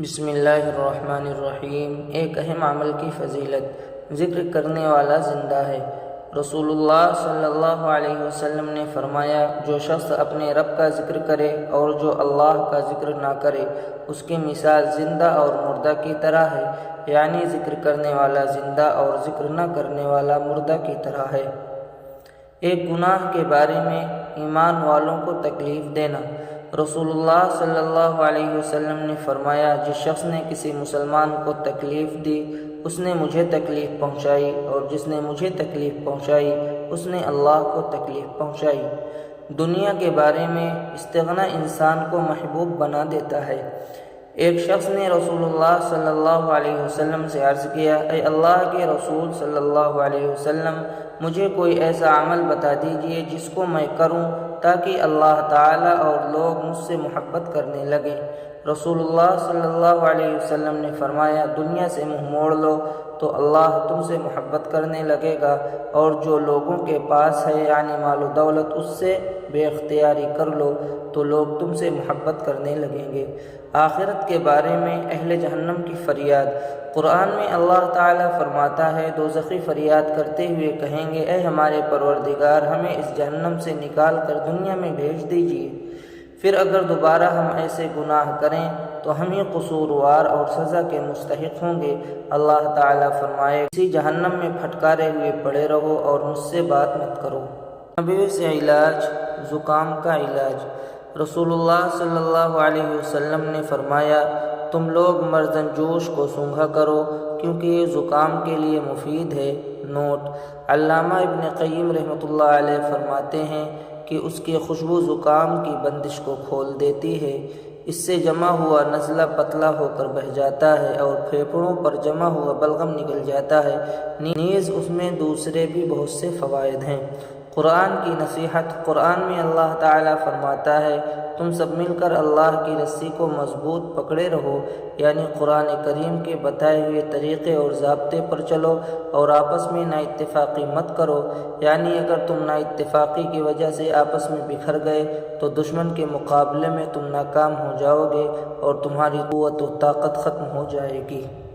بسم اللہ الرحمن الرحیم۔ ایک اہم عمل کی فضیلت، ذکر کرنے والا زندہ ہے۔ رسول اللہ صلی اللہ علیہ وسلم نے فرمایا، جو شخص اپنے رب کا ذکر کرے اور جو اللہ کا ذکر نہ کرے، اس کی مثال زندہ اور مردہ کی طرح ہے، یعنی ذکر کرنے والا زندہ اور ذکر نہ کرنے والا مردہ کی طرح ہے۔ ایک گناہ کے بارے میں ایمان والوں کو تکلیف دینا۔ رسول اللہ صلی اللہ علیہ وسلم نے فرمایا، جس شخص نے کسی مسلمان کو تکلیف دی، اس نے مجھے تکلیف پہنچائی، اور جس نے مجھے تکلیف پہنچائی، اس نے اللہ کو تکلیف پہنچائی۔ دنیا کے بارے میں استغنا انسان کو محبوب بنا دیتا ہے۔ ایک شخص نے رسول اللہ صلی اللہ علیہ وسلم سے عرض کیا، اے اللہ کے رسول صلی اللہ علیہ وسلم، مجھے کوئی ایسا عمل بتا دیجئے جس کو میں کروں تاکہ اللہ تعالیٰ اور لوگ مجھ سے محبت کرنے لگیں۔ رسول اللہ صلی اللہ علیہ وسلم نے فرمایا، دنیا سے منہ موڑ لو تو اللہ تم سے محبت کرنے لگے گا، اور جو لوگوں کے پاس ہے یعنی مال و دولت، اس سے بے اختیاری کر لو تو لوگ تم سے محبت کرنے لگیں گے۔ آخرت کے بارے میں اہل جہنم کی فریاد۔ قرآن میں اللہ تعالیٰ فرماتا ہے، دوزخی فریاد کرتے ہوئے کہیں گے، اے ہمارے پروردگار، ہمیں اس جہنم سے نکال کر دنیا میں بھیج دیجیے۔ پھر اگر دوبارہ ہم ایسے گناہ کریں تو ہم ہی قصوروار اور سزا کے مستحق ہوں گے۔ اللہ تعالیٰ فرمائے، اسی جہنم میں پھٹکارے ہوئے پڑے رہو اور مجھ سے بات مت کرو۔ نبی سے علاج، زکام کا علاج۔ رسول اللہ صلی اللہ علیہ وسلم نے فرمایا، تم لوگ مرزن جوش کو سونگھا کرو کیونکہ یہ زکام کے لیے مفید ہے۔ نوٹ: علامہ ابن قیم رحمۃ اللہ علیہ فرماتے ہیں کہ اس کی خوشبو زکام کی بندش کو کھول دیتی ہے۔ اس سے جمع ہوا نزلہ پتلا ہو کر بہہ جاتا ہے اور پھیپھڑوں پر جمع ہوا بلغم نکل جاتا ہے، نیز اس میں دوسرے بھی بہت سے فوائد ہیں۔ قرآن کی نصیحت۔ قرآن میں اللہ تعالیٰ فرماتا ہے، تم سب مل کر اللہ کی رسی کو مضبوط پکڑے رہو، یعنی قرآن کریم کے بتائے ہوئے طریقے اور ضابطے پر چلو، اور آپس میں نا اتفاقی مت کرو، یعنی اگر تم نا اتفاقی کی وجہ سے آپس میں بکھر گئے تو دشمن کے مقابلے میں تم ناکام ہو جاؤ گے اور تمہاری قوت و طاقت ختم ہو جائے گی۔